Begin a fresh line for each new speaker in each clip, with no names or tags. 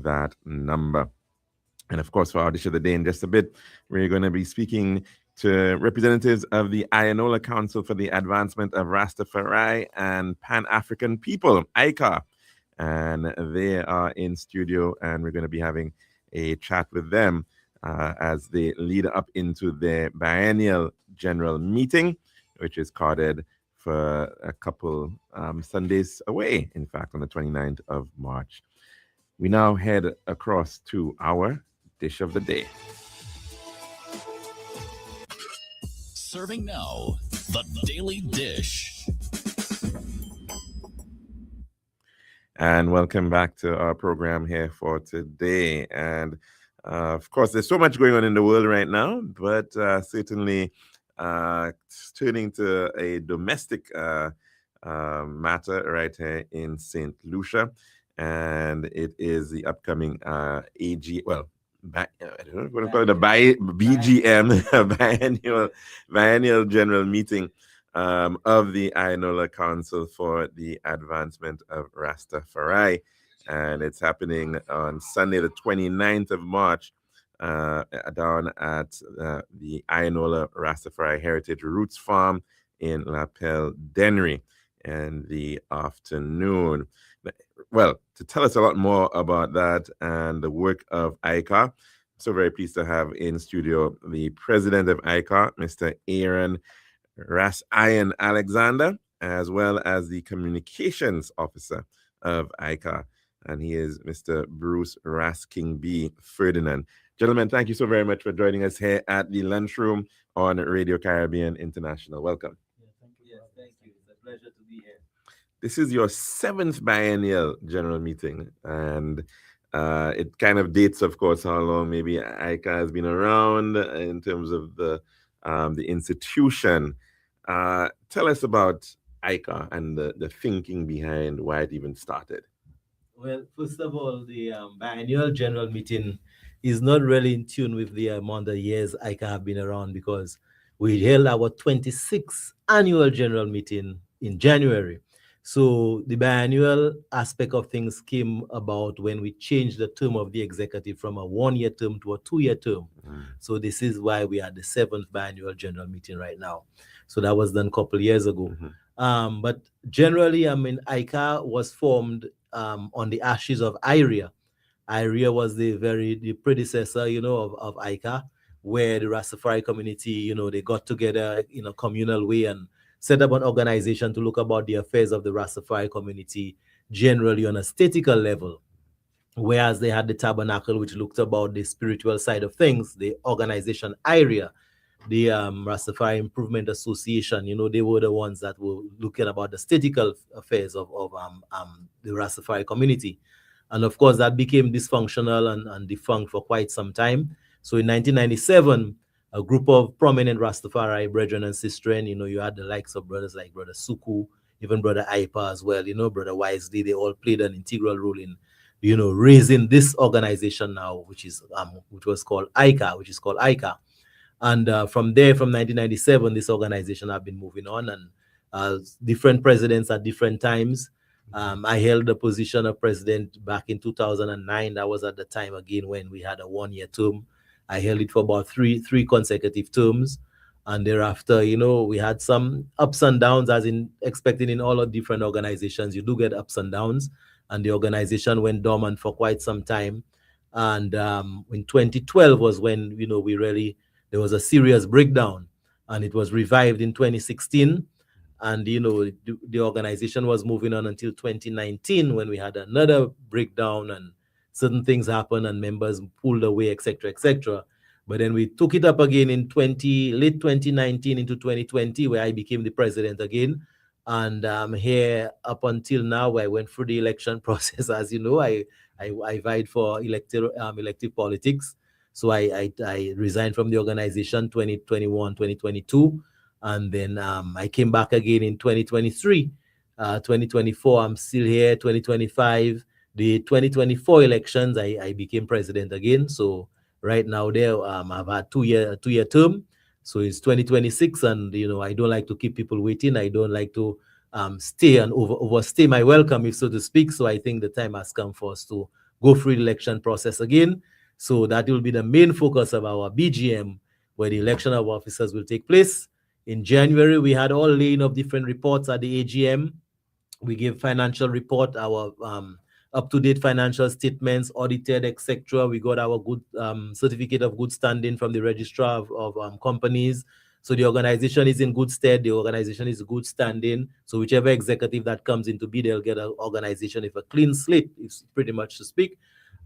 that number. And of course, for our dish of the day in just a bit, we're going to be speaking to representatives of the Ionola Council for the Advancement of Rastafari and Pan-African People, ICA. And they are in studio, and we're going to be having a chat with them as they lead up into their biennial general meeting, which is carded for a couple Sundays away, in fact, on the 29th of March. We now head across to our dish of the day.
Serving now, the Daily Dish.
And welcome back to our program here for today. And of course, there's so much going on in the world right now, but certainly turning to a domestic matter right here in St. Lucia. And it is the upcoming I don't know what to call it, the BGM, biennial general meeting of the Ionola Council for the Advancement of Rastafari. And it's happening on Sunday, the 29th of March, down at the Ionola Rastafari Heritage Roots Farm in La Pelle, Dennery, in the afternoon. Well, to tell us a lot more about that and the work of ICA, I'm so very pleased to have in studio the president of ICA, Mr. Aaron RCI Alexander, as well as the communications officer of ICA, and he is Mr. Bruce Rasking B. Ferdinand. Gentlemen, thank you so very much for joining us here at the Lunchroom on Radio Caribbean International. Welcome.
Thank you. Yes, thank you. It's a pleasure to be here.
This is your 7th biennial general meeting, and it kind of dates, of course, how long maybe ICA has been around in terms of the institution. Tell us about ICA and the thinking behind why it even started.
Well, first of all, the biannual general meeting is not really in tune with the amount of years ICA have been around, because we held our 26th annual general meeting in January. So the biannual aspect of things came about when we changed the term of the executive from a 1-year term to a 2-year term. So this is why we are the 7th biannual general meeting right now. So that was done a couple of years ago. But generally, ICA was formed on the ashes of IREA. IREA was the predecessor, of ICA, where the Rastafari community, they got together in a communal way and set up an organization to look about the affairs of the Rastafari community generally on a statical level. Whereas they had the Tabernacle, which looked about the spiritual side of things, the organization IREA, the Rastafari Improvement Association, they were the ones that were looking about the statical affairs of the Rastafari community. And of course, that became dysfunctional and defunct for quite some time. So in 1997, a group of prominent Rastafari brethren and sistren, you had the likes of brothers like Brother Suku, even Brother Aipa as well, Brother Wisely, they all played an integral role in, raising this organization now, which was called ICA, which is called ICA. And from there, from 1997, this organization have been moving on, and different presidents at different times. I held the position of president back in 2009. That was at the time, again, when we had a 1-year term. I held it for about three consecutive terms. And thereafter, we had some ups and downs, as in expected in all of different organizations. You do get ups and downs. And the organization went dormant for quite some time. And in 2012 was when, there was a serious breakdown. And it was revived in 2016. And, the organization was moving on until 2019, when we had another breakdown and certain things happened and members pulled away, etc., etc. But then we took it up again in late 2019 into 2020, where I became the president again. And I'm here up until now, where I went through the election process. As you know, I vied for elective politics. So I resigned from the organization 2021, 2022. And then I came back again in 2023. 2024, I'm still here. 2025, the 2024 elections, I became president again. So right now there, I've had two-year term. So it's 2026, and I don't like to keep people waiting. I don't like to stay and overstay my welcome, if so to speak. So I think the time has come for us to go through the election process again. So that will be the main focus of our BGM, where the election of officers will take place. In January, we had all laying of different reports at the AGM. We gave financial report, our up-to-date financial statements, audited, etc. We got our good certificate of good standing from the registrar of companies. So the organization is in good stead. The organization is good standing. So whichever executive that comes into be, they'll get an organization with a clean slate, is pretty much to speak.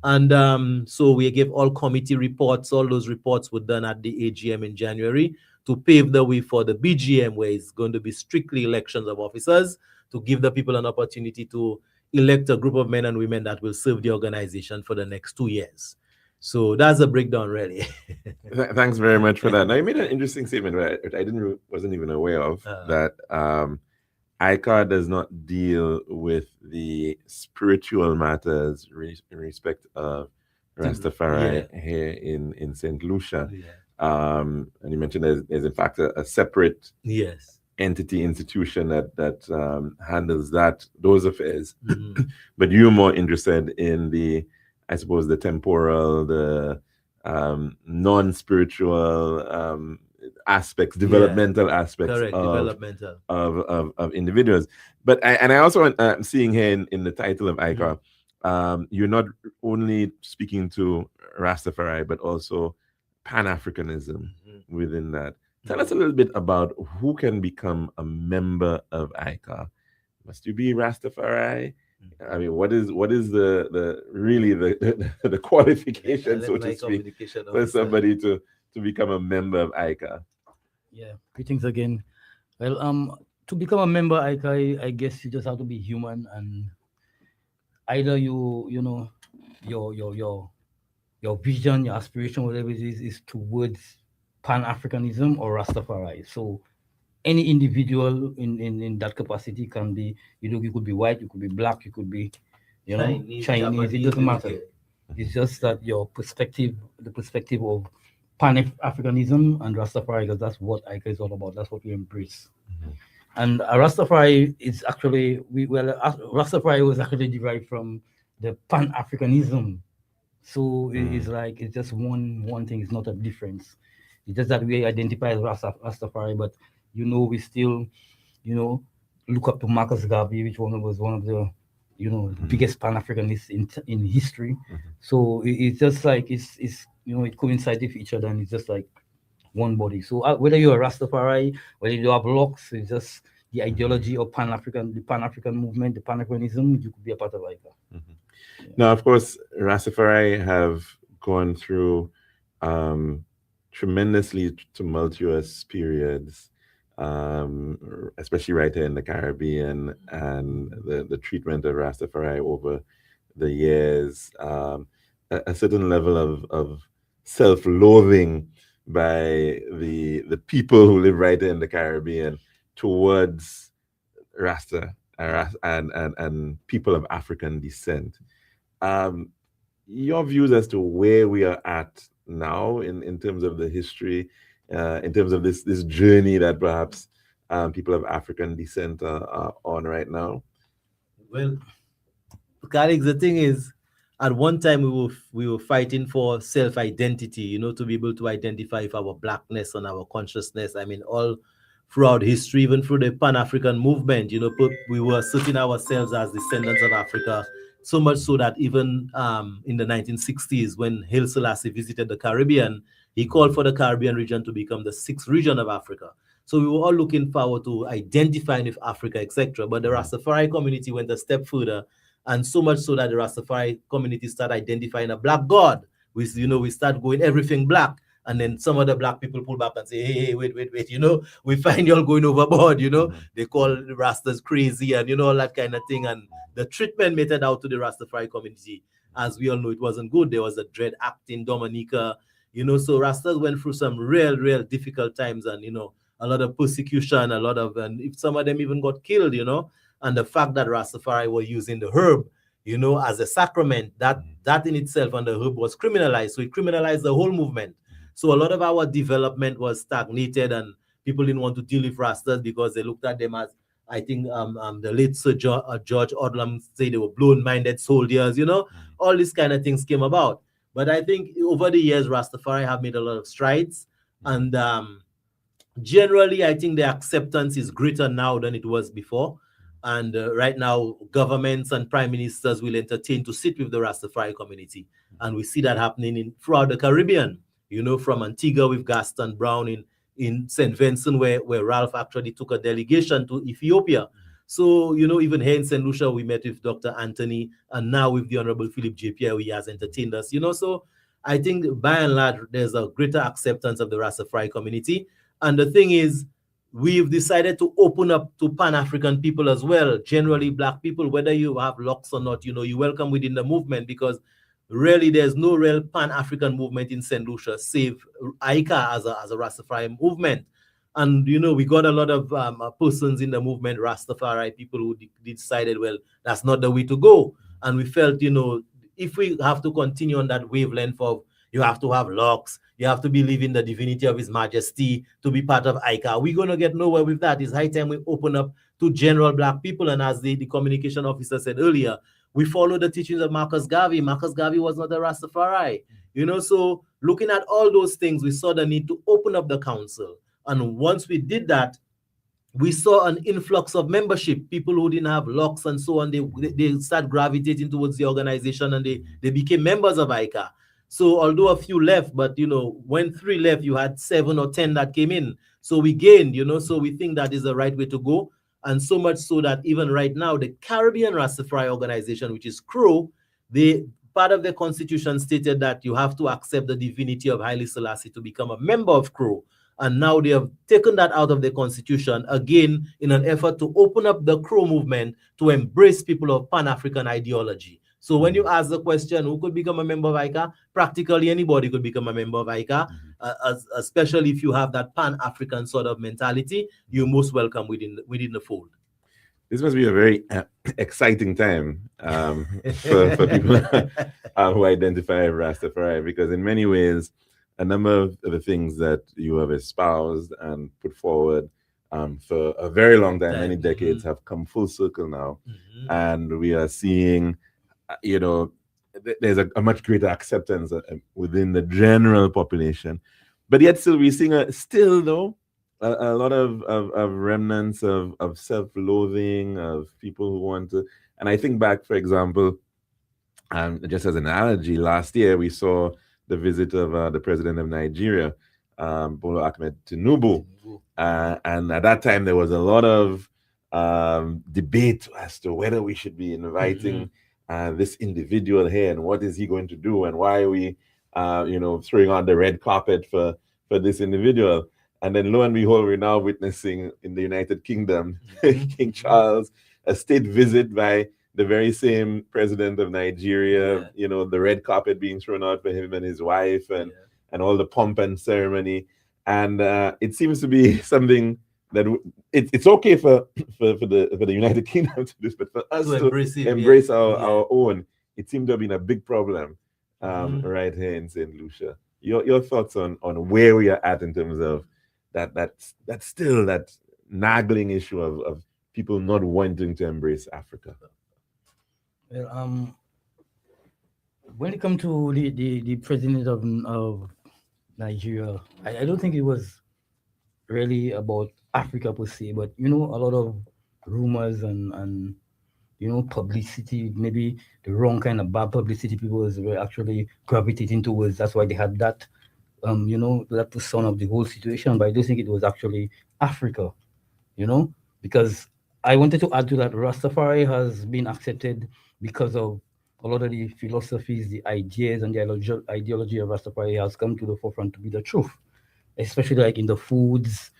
And so we gave all committee reports. All those reports were done at the AGM in January to pave the way for the BGM, where it's going to be strictly elections of officers, to give the people an opportunity to elect a group of men and women that will serve the organization for the next 2 years. So that's a breakdown, really.
Thanks very much for that. Now, you made an interesting statement that I wasn't even aware of, that ICAR does not deal with the spiritual matters in respect of Rastafari here in St. Lucia. And you mentioned there's in fact a separate entity, institution that handles those affairs. But you're more interested in the, I suppose, the temporal, the non-spiritual aspects, developmental aspects of individuals. But I also seeing here in the title of ICAR, you're not only speaking to Rastafari, but also Pan-Africanism within that. Tell us a little bit about who can become a member of ICAR. Must you be Rastafari? I mean, what is the really the qualification, so to speak, for somebody to become a member of ICAR?
Yeah, greetings again. Well, to become a member of ICAR, I guess you just have to be human, and either your vision, your aspiration, whatever it is towards Pan-Africanism or Rastafari. So any individual in that capacity can be, you could be white, you could be black, you could be, Chinese, it doesn't matter. It's just that your perspective, the perspective of Pan-Africanism and Rastafari, because that's what ICA is all about. That's what we embrace. And Rastafari is actually, Rastafari was actually derived from the Pan-Africanism. So it's just one thing. It's not a difference. It's just that we identify as Rastafari, but we still, look up to Marcus Garvey, which was one of the, biggest Pan-Africanists in history. So it's just like it coincides with each other, and it's just like one body. So whether you're a Rastafari, whether you have locks, it's just the ideology of the Pan-African movement, the Pan-Africanism, you could be a part of ICA.
Now, of course, Rastafari have gone through tremendously tumultuous periods, especially right here in the Caribbean, and the treatment of Rastafari over the years, a certain level of self-loathing by the people who live right here in the Caribbean towards Rasta and people of African descent. Your views as to where we are at now in terms of the history, in terms of this journey that perhaps people of African descent are on right now?
Well, Calix, the thing is, at one time we were fighting for self-identity, to be able to identify with our blackness and our consciousness. I mean, all throughout history, even through the Pan-African movement, we were asserting ourselves as descendants of Africa. So much so that even in the 1960s, when Haile Selassie visited the Caribbean, he called for the Caribbean region to become the 6th region of Africa. So we were all looking forward to identifying with Africa, etc. But the Rastafari community went a step further, and so much so that the Rastafari community started identifying a black god. We start going everything black. And then some other black people pull back and say, hey, wait, we find y'all going overboard, They call the Rastas crazy and, all that kind of thing. And the treatment meted out to the Rastafari community, as we all know, it wasn't good. There was a dread act in Dominica, so Rastas went through some real difficult times, and, a lot of persecution, and if some of them even got killed, and the fact that Rastafari were using the herb, as a sacrament, that in itself, and the herb was criminalized. So it criminalized the whole movement. So a lot of our development was stagnated, and people didn't want to deal with Rastas because they looked at them as, I think the late Sir George Odlum said, they were blown-minded soldiers, all these kind of things came about. But I think over the years, Rastafari have made a lot of strides, and generally, I think the acceptance is greater now than it was before. And right now, governments and prime ministers will entertain to sit with the Rastafari community. And we see that happening throughout the Caribbean, from Antigua with Gaston Brown in St. Vincent, where Ralph actually took a delegation to Ethiopia. So, even here in St. Lucia, we met with Dr. Anthony, and now with the Honorable Philip J. Pierre, he has entertained us, so I think by and large, there's a greater acceptance of the Rastafari community. And the thing is, we've decided to open up to Pan-African people as well, generally Black people, whether you have locks or not, you're welcome within the movement, because really there's no real Pan-African movement in St. Lucia, save ICA as a Rastafari movement. And, we got a lot of persons in the movement, Rastafari, people who decided, well, that's not the way to go. And we felt, if we have to continue on that wavelength of you have to have locks, you have to believe in the divinity of His Majesty to be part of ICA, we're going to get nowhere with that. It's high time we open up to general Black people. And as the communication officer said earlier, we follow the teachings of Marcus Garvey. Marcus Garvey was not a Rastafari. So looking at all those things, we saw the need to open up the council. And once we did that, we saw an influx of membership, people who didn't have locks and so on. They start gravitating towards the organization, and they became members of ICA. So although a few left, but when 3 left, you had 7 or 10 that came in. So we gained, so we think that is the right way to go. And so much so that even right now, the Caribbean Rastafari organization, which is CRO, part of the constitution stated that you have to accept the divinity of Haile Selassie to become a member of CRO. And now they have taken that out of the constitution, again, in an effort to open up the CRO movement to embrace people of Pan-African ideology. So when you ask the question, who could become a member of ICA? Practically anybody could become a member of ICA, especially if you have that Pan-African sort of mentality. You're most welcome within the fold.
This must be a very exciting time for people who identify as Rastafari, because in many ways, a number of the things that you have espoused and put forward for a very long time, many decades, have come full circle now. And we are seeing, there's a much greater acceptance within the general population. But yet still we're seeing a lot of remnants of self-loathing, of people who want to. And I think back, for example, just as an analogy, last year we saw the visit of the president of Nigeria, Bola Ahmed Tinubu. And at that time, there was a lot of debate as to whether we should be inviting this individual here, and what is he going to do, and why are we, throwing on the red carpet for this individual. And then lo and behold, we're now witnessing in the United Kingdom, King Charles, a state visit by the very same president of Nigeria, the red carpet being thrown out for him and his wife, and all the pomp and ceremony. And it seems to be something that it's okay for the United Kingdom to do this, but for us to embrace our own, it seemed to have been a big problem right here in St. Lucia. Your thoughts on where we are at in terms of that's still that nagging issue of people not wanting to embrace Africa.
Well, when it comes to the president of Nigeria, I don't think it was really about Africa per se, but a lot of rumors and publicity, maybe the wrong kind of bad publicity people were actually gravitating towards. That's why they had that that persona of the whole situation. But I don't think it was actually Africa, because I wanted to add to that, Rastafari has been accepted because of a lot of the philosophies, the ideas, and the ideology of Rastafari has come to the forefront to be the truth, especially like in the foods,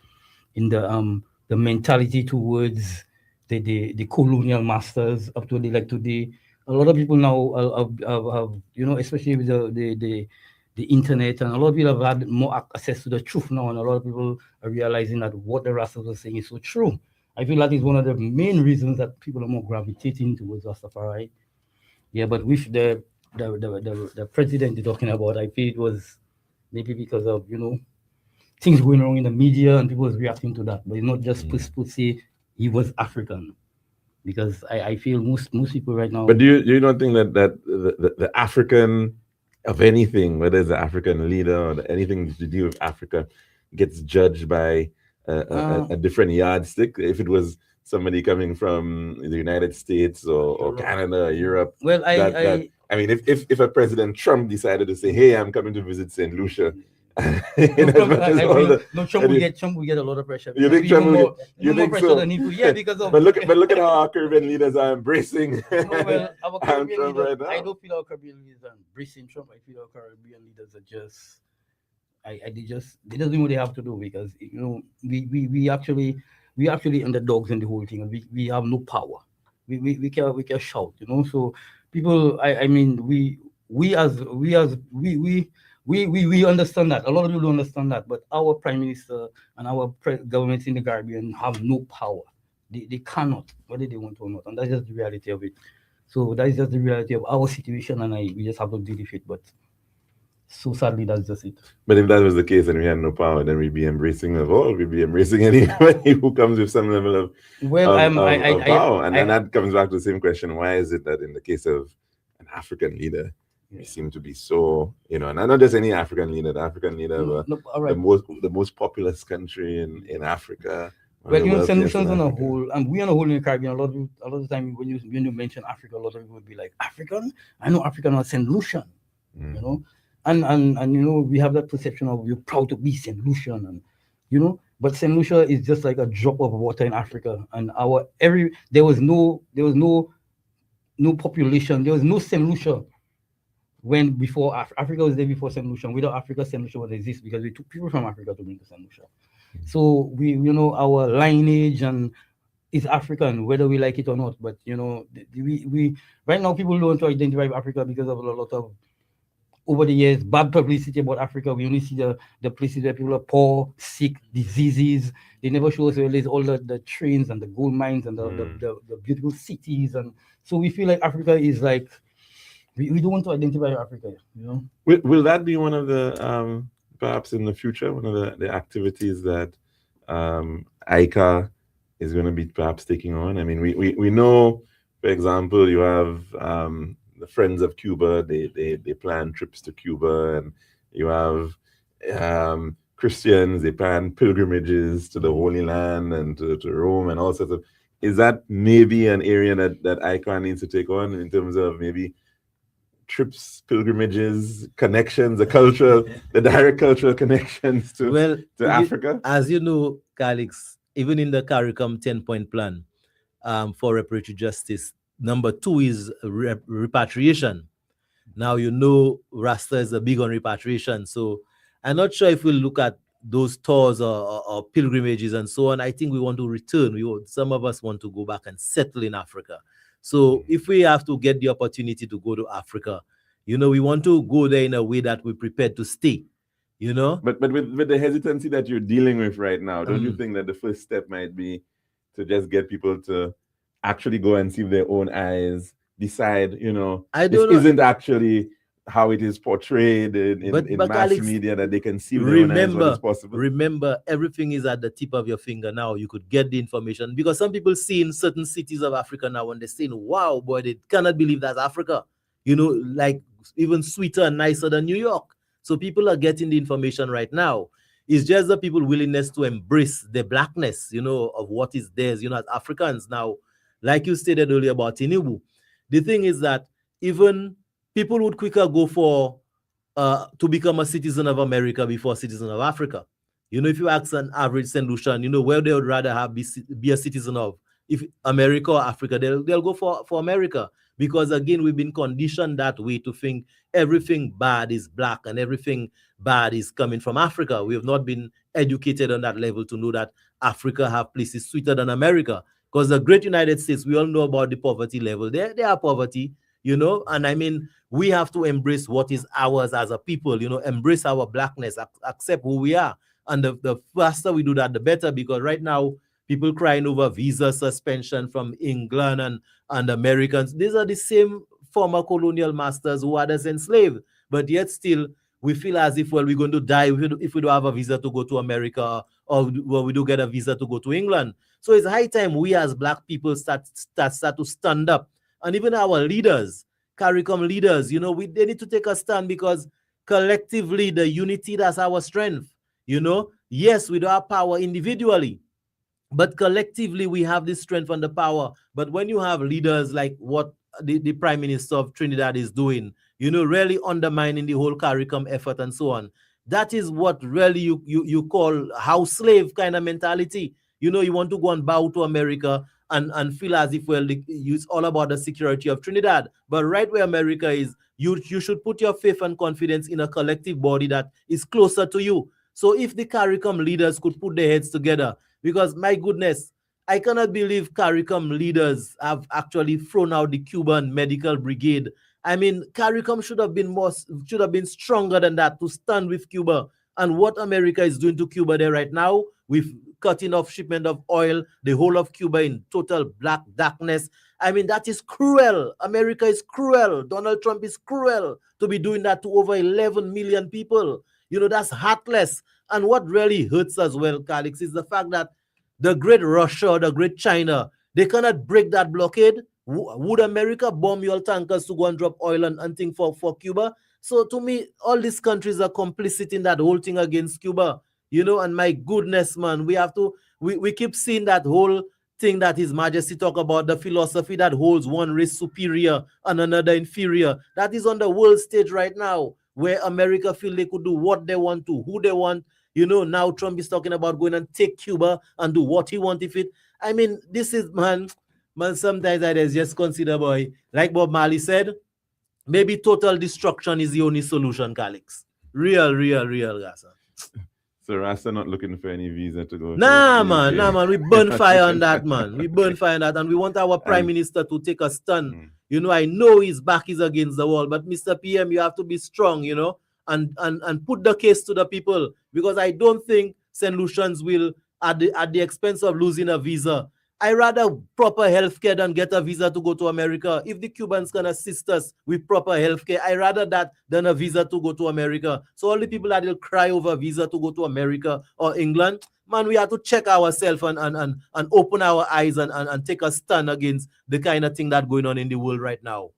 in the mentality towards the colonial masters up to today. A lot of people now have especially with the internet, and a lot of people have had more access to the truth now, and a lot of people are realizing that what the Rastas are saying is so true. I feel that is one of the main reasons that people are more gravitating towards Rastafari. Yeah, but with the president you're talking about, I feel it was maybe because of things going wrong in the media and people was reacting to that, but it's not just per se he was African. because I feel most people right now.
But do you not think that the African of anything, whether it's the African leader or anything to do with Africa, gets judged by a different yardstick? If it was somebody coming from the United States or Canada or Europe,
Well,
I mean, if a President Trump decided to say, "Hey, I'm coming to visit Saint Lucia," in as much as all the,
Trump will get a lot of pressure.
you think
Even
Trump will
more,
get, you
even more
think
pressure
so?
than he could. Yeah, because of.
But look at how our Caribbean leaders are embracing
No, well, our Caribbean
Trump
leaders,
right now.
I don't feel our Caribbean leaders are embracing Trump. I feel our Caribbean leaders are just, they just do what they have to do, because we actually underdogs in the whole thing, and we have no power. We can shout, So people, I mean, we understand that. A lot of people don't understand that, but our prime minister and our governments in the Caribbean have no power. They cannot, whether they want to or not, and that's just the reality of it. So that is just the reality of our situation, and we just have to deal with it. But so sadly, that's just it.
But if that was the case and we had no power, then we'd be embracing the all. We'd be embracing anybody who comes with some level of power. And that comes back to the same question: why is it that in the case of an African leader, we seem to be so, and not just any African leader, the African leader of the most populous country in Africa.
Well, St. Lucia's on a whole, and we on a whole in the Caribbean. A lot of the time when you mention Africa, a lot of people would be like, African? I know African or St. Lucian, And we have that perception of we're proud to be St. Lucian, and but St. Lucia is just like a drop of water in Africa. And there was no population, there was no St. Lucia before Africa was there before St. Lucia. Without Africa, St. Lucia would exist because we took people from Africa to bring to St. Lucia. So our lineage and is African, whether we like it or not. But we right now people don't want to identify with Africa because of a lot of, over the years, bad publicity about Africa. We only see the places where people are poor, sick, diseases. They never show us where there's all the trains and the gold mines and the beautiful cities. And so we feel like Africa is like, we don't want to identify with Africa,
Will that be one of the, perhaps in the future, one of the activities that ICA is going to be perhaps taking on? I mean, we know, for example, you have the Friends of Cuba, they plan trips to Cuba, and you have Christians, they plan pilgrimages to the Holy Land and to Rome and all sorts of. Is that maybe an area that ICA needs to take on in terms of maybe trips, pilgrimages, connections, the direct cultural connections to Africa?
As you know, Calix, even in the CARICOM 10-point plan for reparatory justice, number 2 is repatriation. Now, Rasta is a big on repatriation. So I'm not sure if we'll look at those tours or pilgrimages and so on. I think we want to return. Some of us want to go back and settle in Africa. So if we have to get the opportunity to go to Africa, we want to go there in a way that we're prepared to stay,
But with the hesitancy that you're dealing with right now, don't you think that the first step might be to just get people to actually go and see with their own eyes, decide, this isn't actually how it is portrayed in mass Alex, media, that they can see with their own eyes what is possible?
Remember, everything is at the tip of your finger now. You could get the information, because some people see in certain cities of Africa now and they're saying, wow, boy, they cannot believe that's Africa. Like even sweeter and nicer than New York. So people are getting the information right now. It's just the people willingness to embrace the blackness, of what is theirs, as Africans. Now, like you stated earlier about Tinubu, the thing is that even people would quicker go for to become a citizen of America before a citizen of Africa. If you ask an average St. Lucian, where they would rather be a citizen of, if America or Africa, they'll go for America. Because again, we've been conditioned that way to think everything bad is black and everything bad is coming from Africa. We have not been educated on that level to know that Africa have places sweeter than America. Because the great United States, we all know about the poverty level. There are poverty, and I mean, we have to embrace what is ours as a people, embrace our blackness, accept who we are. And the faster we do that, the better, because right now, people crying over visa suspension from England and Americans. These are the same former colonial masters who had us enslaved. But yet still, we feel as if, we're going to die if we don't have a visa to go to America or we do get a visa to go to England. So it's high time we as Black people start to stand up. And even our leaders, CARICOM leaders, they need to take a stand, because collectively, the unity, that's our strength. Yes, we don't have power individually, but collectively we have this strength and the power. But when you have leaders like what the Prime Minister of Trinidad is doing, really undermining the whole CARICOM effort and so on, that is what really you call house slave kind of mentality. You want to go and bow to America and feel as if, well, it's all about the security of Trinidad. But right where America is, you should put your faith and confidence in a collective body that is closer to you. So if the CARICOM leaders could put their heads together, because my goodness, I cannot believe CARICOM leaders have actually thrown out the Cuban medical brigade. I mean, CARICOM should have been stronger than that to stand with Cuba. And what America is doing to Cuba there right now, with cutting off shipment of oil, the whole of Cuba in total black darkness. I mean, that is cruel. America is cruel. Donald Trump is cruel to be doing that to over 11 million people. That's heartless. And what really hurts as well, Calix, is the fact that the great Russia, the great China, they cannot break that blockade. Would America bomb your tankers to go and drop oil and thing for Cuba? So to me, all these countries are complicit in that whole thing against Cuba. And my goodness, man, we keep seeing that whole thing that His Majesty talk about, the philosophy that holds one race superior and another inferior. That is on the world stage right now, where America feel they could do what they want to, who they want. Now Trump is talking about going and take Cuba and do what he wants if it. I mean, this is, man, sometimes I just consider, boy, like Bob Marley said, maybe total destruction is the only solution, Calix. Real, Gasa.
So Rasta not looking for any visa to go.
Nah, man. We burn fire on that, man. We burn fire on that, and we want our Prime Minister to take a stand. I know his back is against the wall, but Mr. PM, you have to be strong, and put the case to the people, because I don't think St. Lucians will, at the expense of losing a visa. I rather proper healthcare than get a visa to go to America. If the Cubans can assist us with proper healthcare, I rather that than a visa to go to America. So all the people that will cry over a visa to go to America or England, man, we have to check ourselves and open our eyes and take a stand against the kind of thing that's going on in the world right now.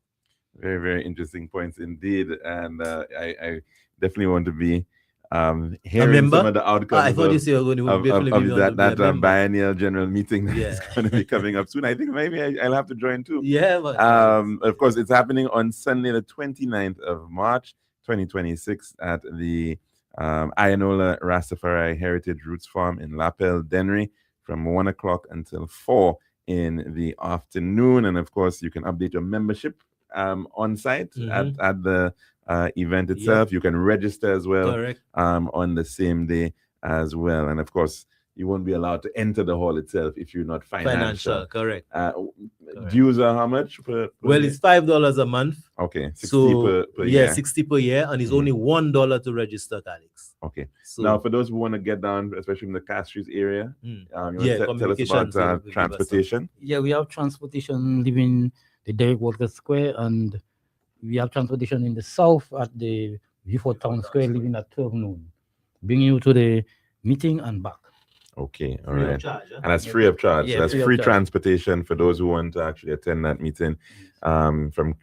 Very, very interesting points indeed. And I definitely want to be hearing some of the outcomes of that biennial general meeting that's going to be coming up soon. I think maybe I'll have to join too.
Yeah. But
of course, it's happening on Sunday, the 29th of March, 2026 at the Ayanola Rastafari Heritage Roots Farm in Lapel, Dennery, from 1 o'clock until 4 in the afternoon. And of course, you can update your membership on site at the event itself. You can register as well on the same day as well. And of course, you won't be allowed to enter the hall itself if you're not financial.
Correct.
Dues are how much per
well,
day?
It's $5 a month.
Okay, 60 per year.
60 per year, and it's only $1 to register, Alex.
Okay. So now, for those who want to get down, especially in the Castries area, you want to tell us about transportation?
Yeah, we have transportation leaving the Derek Walker Square, and we have transportation in the south at the Viewfort Town Square, leaving at 12 noon, bringing you to the meeting and back.
Okay, all right. And that's free of charge. So that's free transportation for those who want to actually attend that meeting from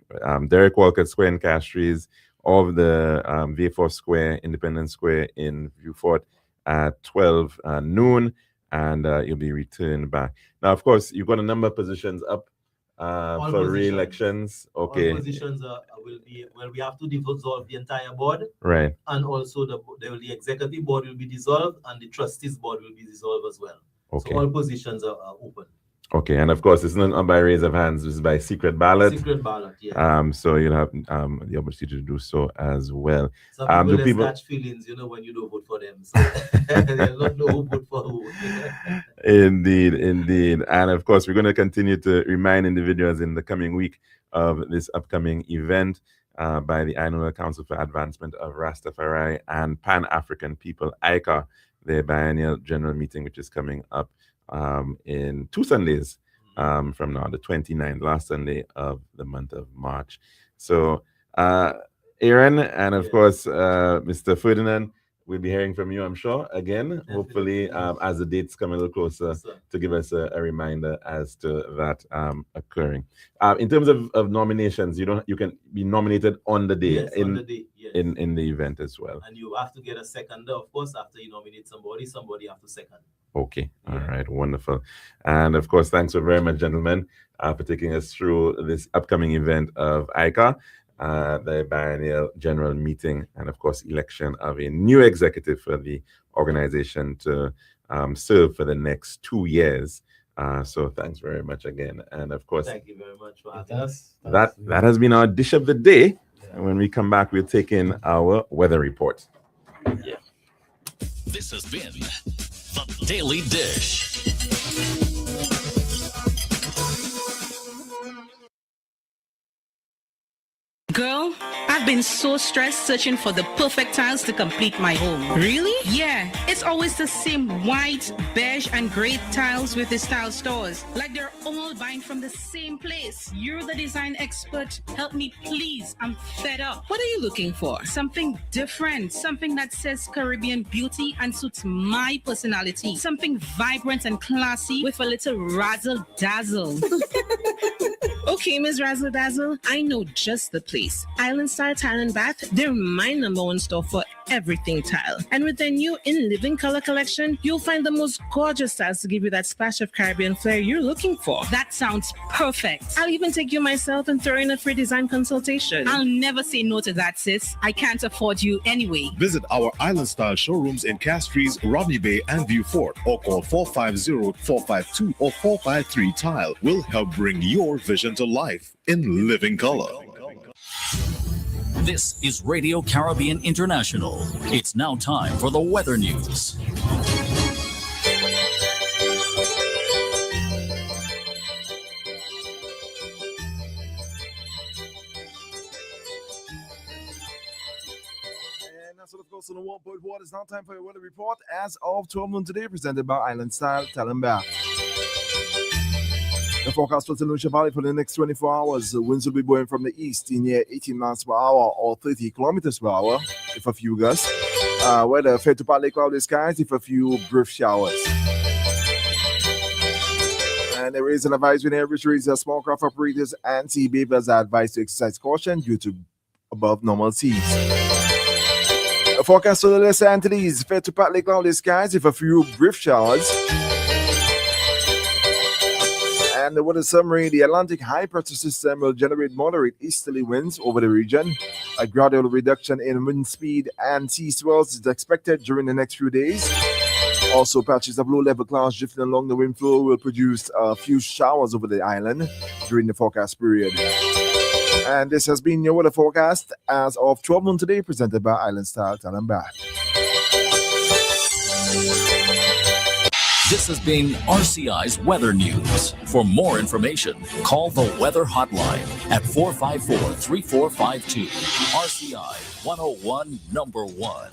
Derek Walker Square in Castries, of the V4 Square, Independence Square in Viewfort at 12 noon, and you'll be returned back. Now, of course, you've got a number of positions up for re-elections. Okay.
All positions will be, we have to dissolve the entire board.
Right.
And also the executive board will be dissolved and the trustees board will be dissolved as well.
Okay.
So all positions are open.
Okay, and of course, it's not by raise of hands, it's by secret ballot.
Secret ballot, yeah.
So you'll have the opportunity to do so as well.
Some people catch feelings, when you don't vote for them. So they'll not know who vote for who.
Indeed. And of course, we're going to continue to remind individuals in the coming week of this upcoming event by the Ayanola Council for Advancement of Rastafari and Pan-African People, ICA, their biennial general meeting, which is coming up in 2 Sundays from now, the 29th, last Sunday of the month of March. So, Aaron, and of course, Mr. Ferdinand, we'll be hearing from you, I'm sure, again, hopefully, as the dates come a little closer, to give us a reminder as to that occurring. In terms of nominations, you can be nominated on the day,
on the day, yes.
in the event as well.
And you have to get a seconder, of course. After you nominate somebody have to second.
Okay. All right. Wonderful. And of course, thanks so very much, gentlemen, for taking us through this upcoming event of ICA, the biennial general meeting, and of course, election of a new executive for the organization to serve for the next 2 years. So thanks very much again. And of course,
thank you very much for having us.
That has been our dish of the day. Yeah. And when we come back, we'll take in our weather report.
Yeah.
This has been The Daily Dish.
Girl, I've been so stressed searching for the perfect tiles to complete my home.
Really?
Yeah, it's always the same white, beige, and gray tiles with the tile stores. Like they're all buying from the same place. You're the design expert. Help me, please. I'm fed up.
What are you looking for?
Something different. Something that says Caribbean beauty and suits my personality. Something vibrant and classy with a little razzle dazzle.
Okay, Ms. Razzle Dazzle, I know just the place. Island Style Tile and Bath, they're my #1 store for everything tile. And with their new In Living Color collection, you'll find the most gorgeous styles to give you that splash of Caribbean flair you're looking for.
That sounds perfect.
I'll even take you myself and throw in a free design consultation.
I'll never say no to that, sis. I can't afford you anyway.
Visit our Island Style showrooms in Castries, Rodney Bay, and Vieux Fort, or call 450-452 or 453 Tile. We'll help bring your vision to life in living color.
This is Radio Caribbean International. It's now time for the weather news.
So of course on the 1.1, it's now time for your weather report as of 12 noon today, presented by Island Style Tile and Bath. The forecast for St. Lucia Valley for the next 24 hours, the winds will be blowing from the east in near 18 miles per hour or 30 kilometers per hour, with a few gusts. Weather fair to partly cloudy skies with a few brief showers. And there is an advisory in areas where small craft operators and sea bathers are advised to exercise caution due to above normal seas. The forecast for the Lesser Antilles, fair to partly cloudy skies with a few brief showers. And the weather summary, the Atlantic high pressure system will generate moderate easterly winds over the region. A gradual reduction in wind speed and sea swells is expected during the next few days. Also, patches of low-level clouds drifting along the wind flow will produce a few showers over the island during the forecast period. And this has been your weather forecast as of 12 noon today, presented by Island Style Tile and Bath.
This has been RCI's Weather News. For more information, call the Weather Hotline at 454-3452. RCI 101 #1.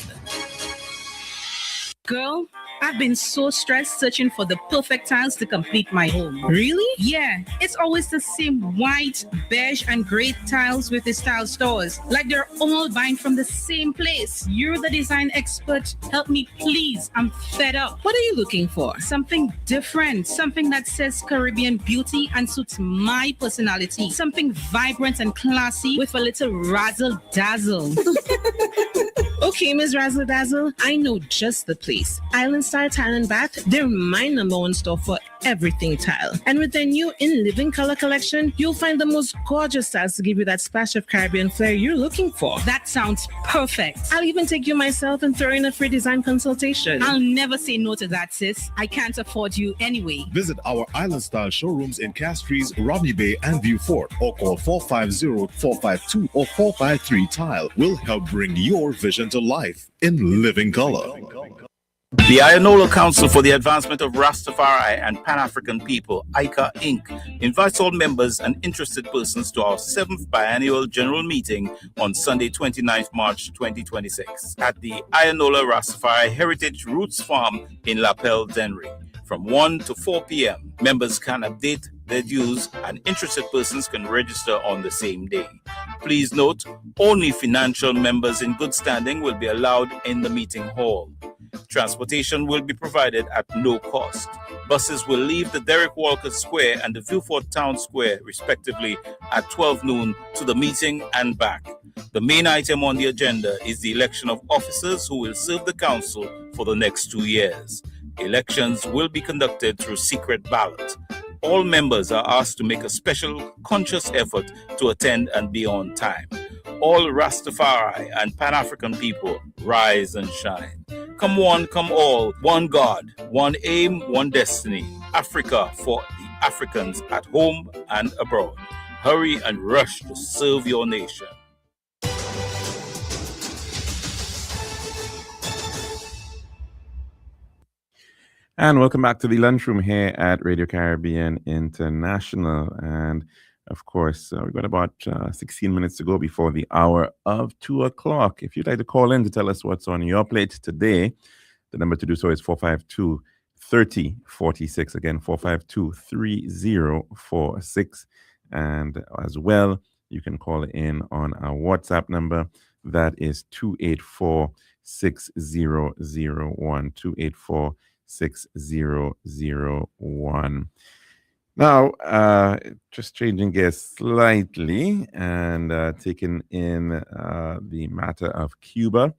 Girl, I've been so stressed searching for the perfect tiles to complete my home.
Really?
Yeah, it's always the same white, beige, and gray tiles with the tile stores. Like they're all buying from the same place. You're the design expert. Help me, please. I'm fed up.
What are you looking for?
Something different. Something that says Caribbean beauty and suits my personality. Something vibrant and classy with a little razzle dazzle.
Okay, Ms. Razzle Dazzle, I know just the place. Island Style Tile and Bath, they're my #1 store for everything tile. And with their new In Living Color collection, you'll find the most gorgeous styles to give you that splash of Caribbean flair you're looking for.
That sounds perfect.
I'll even take you myself and throw in a free design consultation.
I'll never say no to that, sis. I can't afford you anyway.
Visit our Island Style showrooms in Castries, Rodney Bay, and Vieux Fort, or call 450-452 or 453 Tile. We'll help bring your vision to life in living color.
The Ionola Council for the Advancement of Rastafari and Pan-African People, ICA Inc., invites all members and interested persons to our 7th biennial general meeting on Sunday, 29th March 2026 at the Ionola Rastafari Heritage Roots Farm in La Pelle, Dennery, from 1 to 4 p.m. Members can update their dues, and interested persons can register on the same day. Please note, only financial members in good standing will be allowed in the meeting hall. Transportation will be provided at no cost. Buses will leave the Derek Walker Square and the Viewfort Town Square, respectively, at 12 noon to the meeting and back. The main item on the agenda is the election of officers who will serve the council for the next 2 years. Elections will be conducted through secret ballot. All members are asked to make a special conscious effort to attend and be on time. All Rastafari and Pan-African people, rise and shine. Come one, come all, one God, one aim, one destiny. Africa for the Africans at home and abroad. Hurry and rush to serve your nation.
And welcome back to the Lunchroom here at Radio Caribbean International. And of course, we've got about 16 minutes to go before the hour of 2 o'clock. If you'd like to call in to tell us what's on your plate today, the number to do so is 452-3046. Again, 452-3046. And as well, you can call in on our WhatsApp number. That is 284-6001. 284-6001. Now, just changing gears slightly and taking in the matter of Cuba.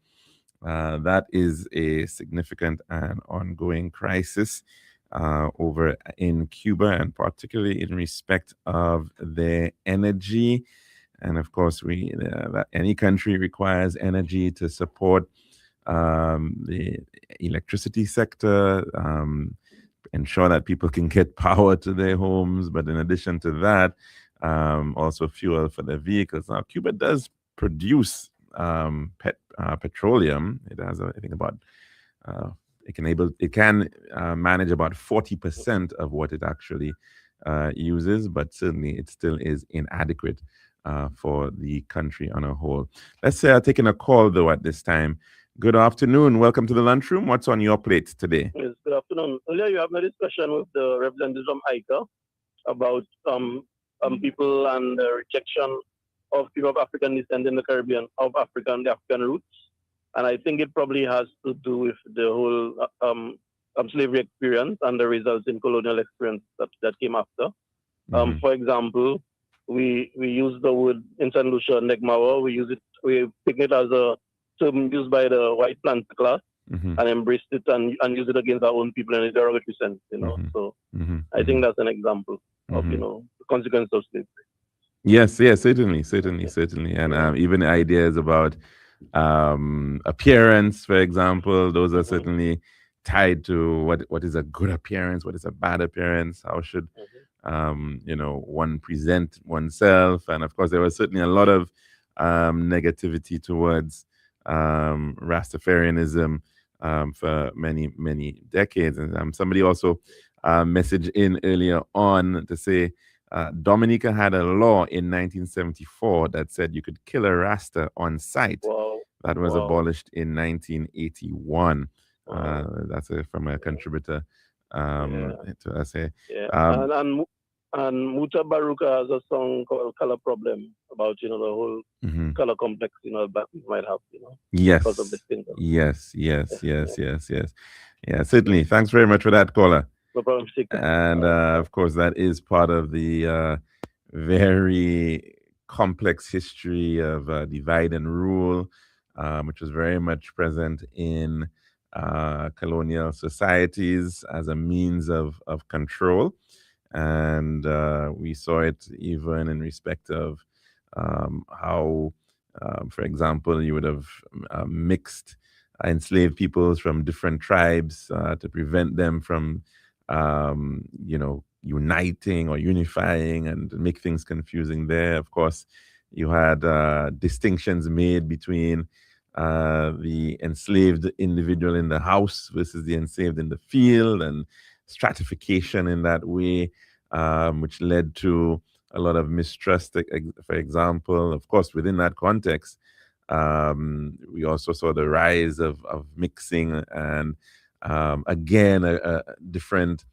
That is a significant and ongoing crisis over in Cuba, and particularly in respect of their energy. And of course, that any country requires energy to support the electricity sector, ensure that people can get power to their homes. But in addition to that, also fuel for their vehicles. Now, Cuba does produce petroleum. It has, I think, about it can manage about 40% of what it actually uses, but certainly it still is inadequate for the country on a whole. Let's say I'm taking a call though at this time. Good afternoon. Welcome to the Lunchroom. What's on your plate today?
Yes, good afternoon. Earlier, you have a discussion with the representatives from ICA about people and the rejection of people of African descent in the Caribbean, of Africa and the African roots. And I think it probably has to do with the whole slavery experience and the results in colonial experience that came after. For example, we use the word in St. Lucia, Negmawa. We pick it as a term used by the white planter class and embraced it and used it against our own people in a derogatory sense, So I think that's an example of, the consequence of slavery.
Yes, certainly. And even ideas about appearance, for example, those are certainly tied to what is a good appearance, what is a bad appearance, how should one present oneself. And of course, there was certainly a lot of negativity towards Rastafarianism for many decades. And somebody also messaged in earlier on to say Dominica had a law in 1974 that said you could kill a Rasta on sight.
Wow.
That was abolished in 1981. That's from a contributor to us here.
And Muta Baruka has a song called Color Problem about, the whole color complex, that we might have,
Yes.
because of this thing.
Yes. Yeah, certainly. Thanks very much for that, caller.
No problem.
And of course, that is part of the very complex history of divide and rule, which was very much present in colonial societies as a means of control. And we saw it even in respect of how, for example, you would have mixed enslaved peoples from different tribes to prevent them from, uniting or unifying and make things confusing there. Of course, you had distinctions made between the enslaved individual in the house versus the enslaved in the field, and stratification in that way, which led to a lot of mistrust, for example. Of course, within that context, we also saw the rise of mixing and, again, a different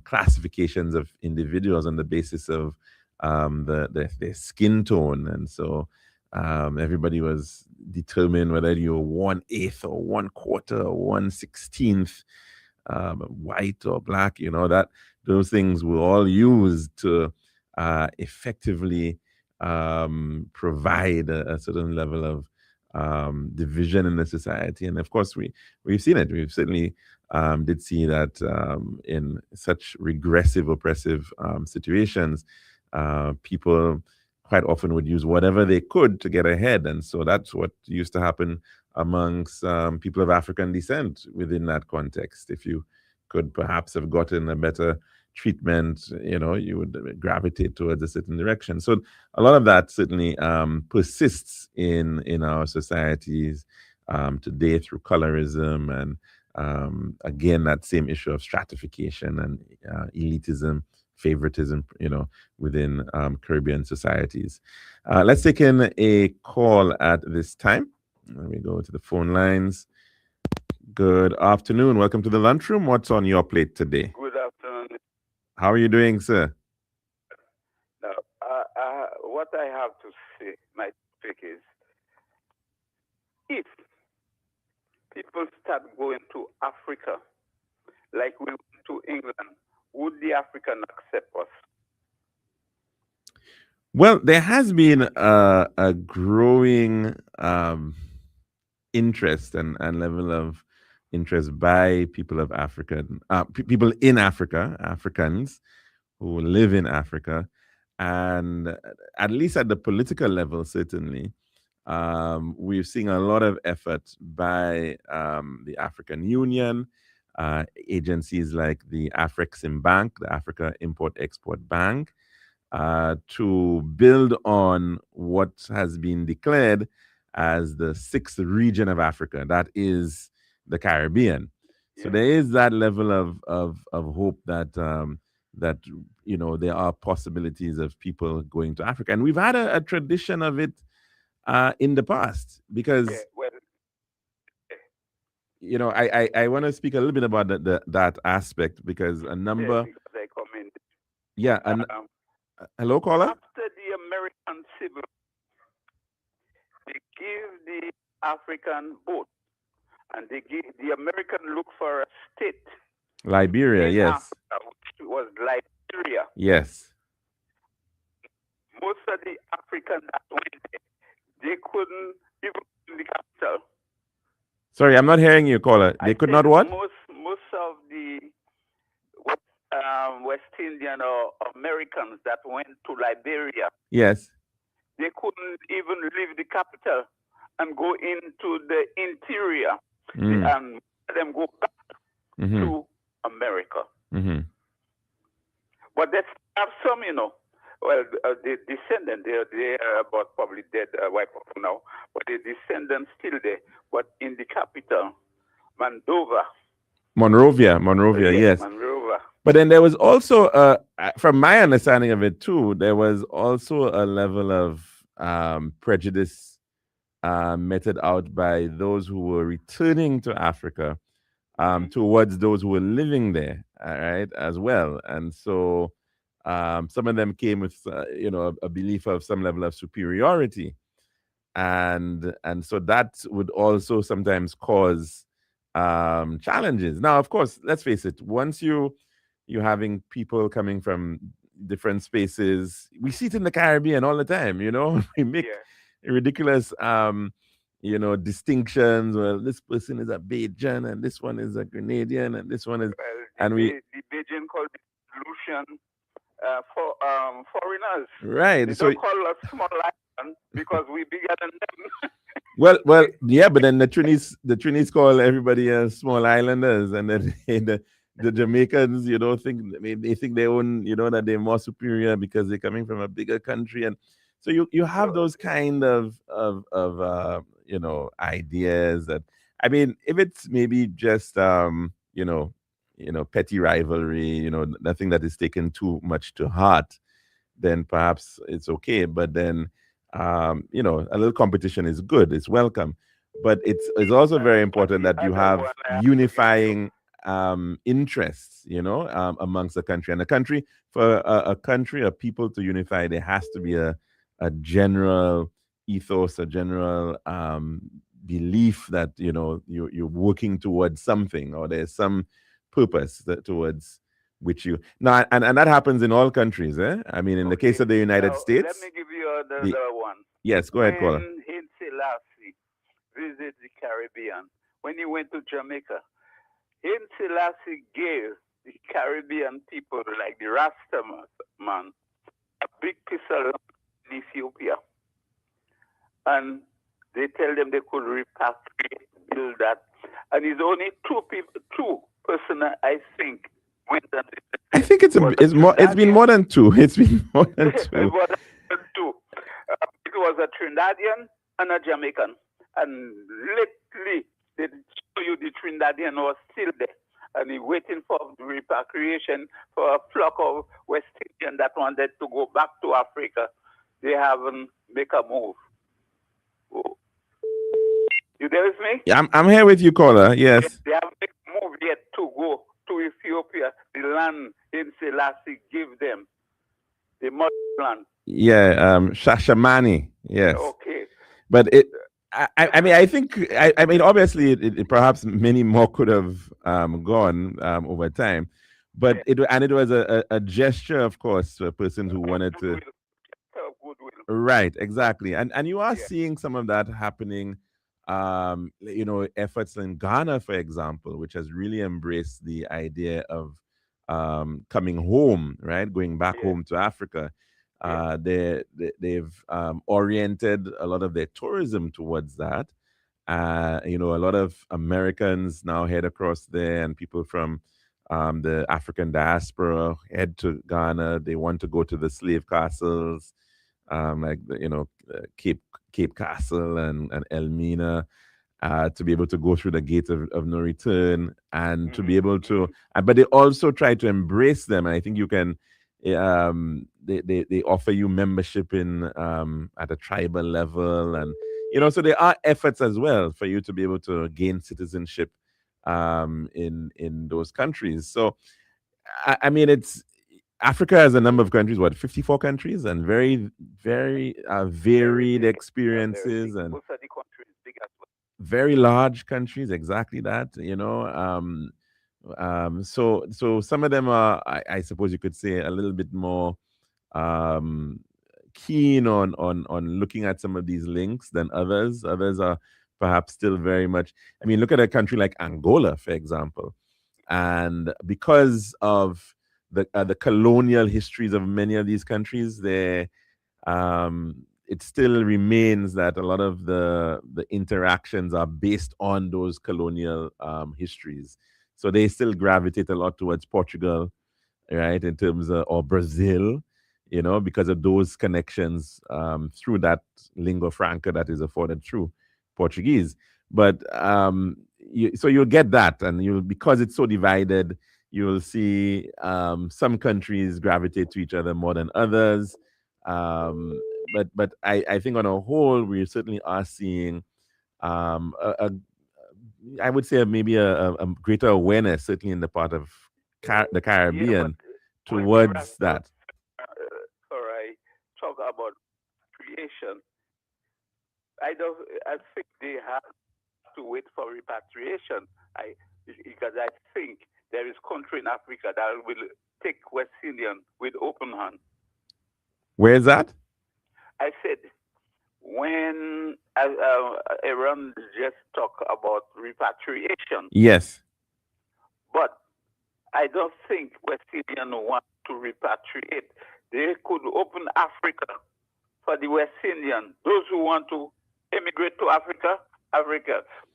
classifications of individuals on the basis of their skin tone, and so everybody was determined whether you were 1/8 or 1/4 or 1/16 white or black. That those things were all used to effectively provide a certain level of division in the society. And of course, we've seen it. We've certainly did see that in such regressive, oppressive situations, people quite often would use whatever they could to get ahead. And so that's what used to happen amongst people of African descent within that context. If you could perhaps have gotten a better treatment, you would gravitate towards a certain direction. So a lot of that certainly persists in our societies today through colorism and again, that same issue of stratification and elitism, favoritism, within Caribbean societies. Let's take in a call at this time. Let me go to the phone lines. Good afternoon. Welcome to the Lunchroom. What's on your plate today?
Good afternoon.
How are you doing, sir?
Now, what I have to say, my topic is, if people start going to Africa like we went to England, would the African accept us?
Well, there has been a growing interest and level of interest by people of people in Africa, Africans who live in Africa, and at least at the political level, certainly, we're seeing a lot of effort by the African Union, agencies like the Afrexim Bank, the Africa Import-Export Bank, to build on what has been declared as the 6th region of Africa, that is the Caribbean. So there is that level of hope that there are possibilities of people going to Africa, and we've had a tradition of it in the past, because I want to speak a little bit about that aspect, because a number. Hello, caller.
After the American Civil, they give the African vote, and the American look for a state.
Liberia, yes.
Africa, which was Liberia.
Yes.
Most of the Africans that went there, they couldn't even in the capital.
Sorry, I'm not hearing you, caller. They could not what?
Most of the West Indian or Americans that went to Liberia,
yes,
they couldn't even leave the capital and go into the interior and them go back to America. But they have some, well, the descendants, they are about probably dead, wiped off now, but the descendants still there. But in the capital,
Monrovia, yes.
Monrovia.
But then there was also, from my understanding of it too, there was also a level of prejudice meted out by those who were returning to Africa towards those who were living there, right, as well. And so some of them came with, a belief of some level of superiority. And so that would also sometimes cause challenges. Now, of course, let's face it, once you're having people coming from different spaces, we see it in the Caribbean all the time, we make ridiculous distinctions. Well, this person is a Bajan and this one is a Grenadian and this one is
the Bajan called it solution for foreigners.
Right.
They
so
don't call us small island because we bigger than them.
well, yeah, but then the Trinis call everybody small islanders, and then the Jamaicans, they think they own, that they're more superior because they're coming from a bigger country, and so you have those kind of ideas that, I mean, if it's maybe just petty rivalry, nothing that is taken too much to heart, then perhaps it's okay. But then a little competition is good, it's welcome. But it's also very important that you have unifying interests, amongst the country. And the country, for a country, a people to unify, there has to be a general ethos, a general belief that you're working towards something, or there's some purpose towards which you now, and that happens in all countries. I mean, in the case of the United States.
Let me give you another one.
Yes, go ahead, caller.
When Haile Selassie visited the Caribbean, when he went to Jamaica, Haile Selassie gave the Caribbean people, like the Rasta man, a big piece of land in Ethiopia. And they tell them they could repatriate, build that. And it's only two person, I think, went on.
I think it's more. It's been more than two. It's been more than two.
More than two. It was a Trinidadian and a Jamaican. And lately, they show you the Trinidadian was still there. And he waiting for the repatriation for a flock of West Indian that wanted to go back to Africa. They haven't make a move. You there with me?
Yeah, I'm here with you, caller. Yes.
They haven't made a move yet to go to Ethiopia, the land in Selassie give them, the motherland.
Yeah, Shashamani. Yes.
Okay.
But I mean, I think, I mean, obviously, it perhaps many more could have gone over time, but it was a gesture, of course, to a person who wanted to.
Goodwill.
Right, exactly, and you are seeing some of that happening. Efforts in Ghana, for example, which has really embraced the idea of coming home, right, going back home to Africa. They've oriented a lot of their tourism towards that. A lot of Americans now head across there, and people from the African diaspora head to Ghana. They want to go to the slave castles, like Cape Castle and Elmina, to be able to go through the gate of no return, and to be able to. But they also try to embrace them. And I think you can. They offer you membership in at a tribal level, and so there are efforts as well for you to be able to gain citizenship in those countries. So I mean, Africa has a number of countries, 54 countries, and very, very varied experiences, and
most of the countries big as well.
Very large countries, exactly that, so some of them are, I suppose you could say, a little bit more keen on looking at some of these links than others. Others are perhaps still very much. I mean, look at a country like Angola, for example, and because of the colonial histories of many of these countries, it still remains that a lot of the interactions are based on those colonial histories. So they still gravitate a lot towards Portugal, right, in terms of, or Brazil, because of those connections through that lingua franca that is afforded through Portuguese. But so you'll get that, and because it's so divided, you'll see some countries gravitate to each other more than others. But I think on a whole, we certainly are seeing I would say maybe a greater awareness, certainly in the part of the Caribbean, towards that.
Or I talk about creation. I think they have to wait for repatriation. Because I think there is country in Africa that will take West Indian with open hand.
Where is that?
I said, when Aaron just talked about repatriation.
Yes.
But I don't think West Indian want to repatriate. They could open Africa for the West Indian. Those who want to emigrate to Africa.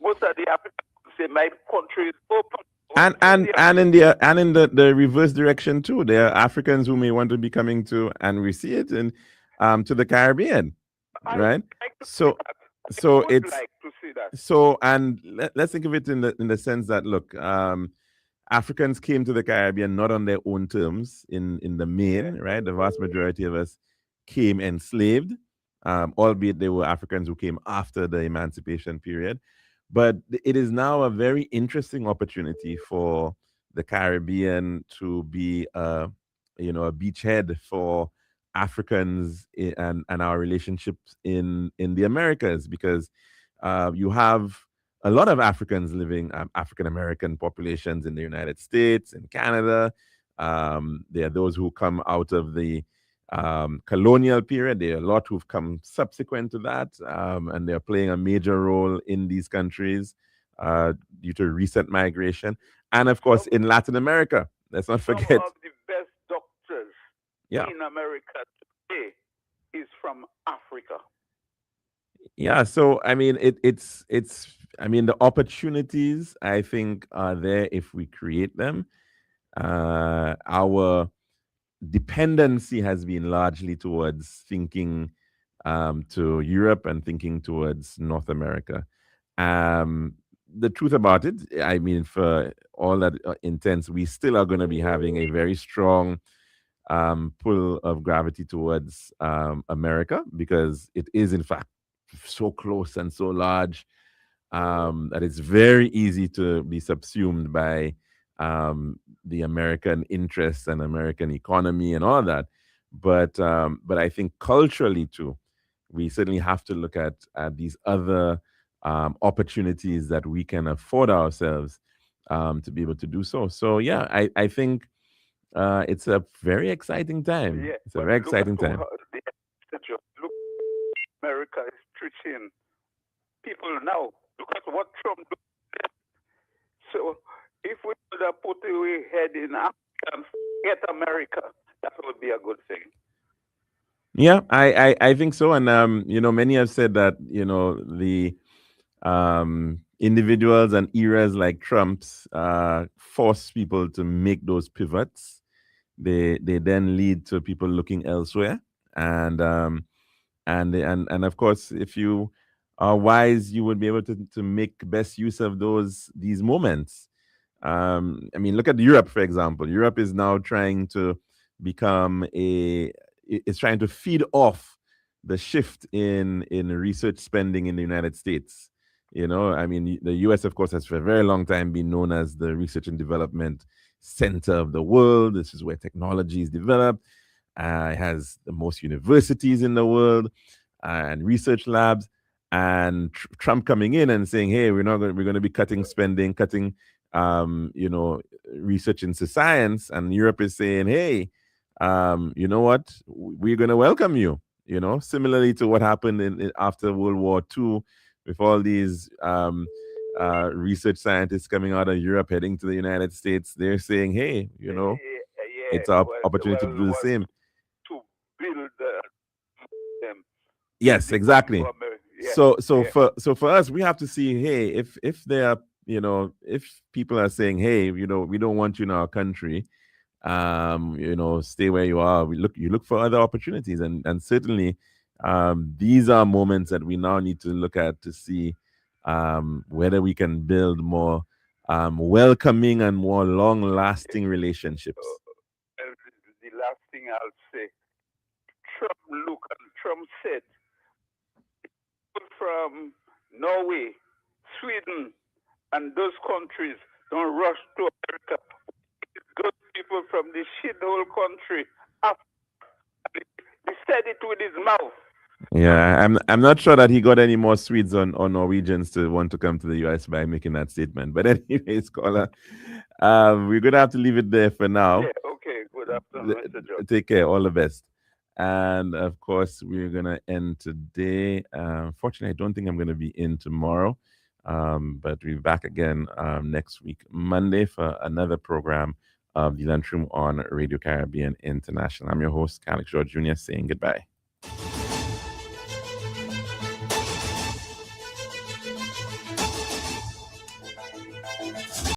Most of the Africans say my country is open.
And in the reverse direction too. There are Africans who may want to be coming to, and we see it in to the Caribbean, right? So it's
like to see that.
So, and let's think of it in the sense that, look, Africans came to the Caribbean not on their own terms in the main, right? The vast majority of us came enslaved, albeit there were Africans who came after the emancipation period. But it is now a very interesting opportunity for the Caribbean to be a beachhead for Africans and our relationships in the Americas, because you have a lot of Africans living, African American populations in the United States, in Canada. There are those who come out of the colonial period. There are a lot who've come subsequent to that, and they're playing a major role in these countries due to recent migration. And of course, in Latin America, let's not forget.
Some of the best doctors
Yeah.
in America today is from Africa.
Yeah, so I mean, it's I mean, the opportunities I think are there if we create them. Our dependency has been largely towards thinking to Europe and thinking towards North America. The truth about it, I mean, for all that intents, we still are going to be having a very strong pull of gravity towards America, because it is, in fact, so close and so large that it's very easy to be subsumed by the American interests and American economy and all that. But I think culturally too, we certainly have to look at these other opportunities that we can afford ourselves to be able to do so. So yeah, I think it's a very exciting time.
Yeah,
It's a very exciting time.
Look, America is treating people now. Look at what Trump did. So if we could have put our head in Africa and get America, that would be a good thing.
Yeah, I think so. And many have said that, the individuals and eras like Trump's force people to make those pivots. They then lead to people looking elsewhere. And of course, if you are wise, you would be able to make best use of these moments. I mean, look at Europe, for example. Europe is now trying to is trying to feed off the shift in research spending in the United States. I mean, the US, of course, has for a very long time been known as the research and development center of the world. This is where technology is developed. It has the most universities in the world and research labs. And Trump coming in and saying, "Hey, we're going to be cutting spending, cutting, research into science." And Europe is saying, "Hey, you know what? We're going to welcome you." Similarly to what happened after World War II, with all these research scientists coming out of Europe heading to the United States. They're saying, "Hey, it's our opportunity to do the same."
To build them.
Yes, exactly.
Yeah,
So for us, we have to see, hey, if there are, if people are saying, "Hey, we don't want you in our country, stay where you are," you look for other opportunities, and certainly these are moments that we now need to look at to see whether we can build more welcoming and more long-lasting relationships.
The last thing I'll say, Trump said, people from Norway, Sweden, and those countries don't rush to America. Good people from the shithole country. He said it with his mouth.
Yeah, I'm not sure that he got any more Swedes or Norwegians to want to come to the US by making that statement. But anyways, caller, we're gonna have to leave it there for now.
Yeah, okay. Good afternoon, Mr. John.
Take care, all the best. And of course, we're gonna end today. Fortunately, I don't think I'm gonna be in tomorrow. But we'll be back again next week, Monday, for another program of the Lunchroom on Radio Caribbean International. I'm your host, Alex George Jr., saying goodbye.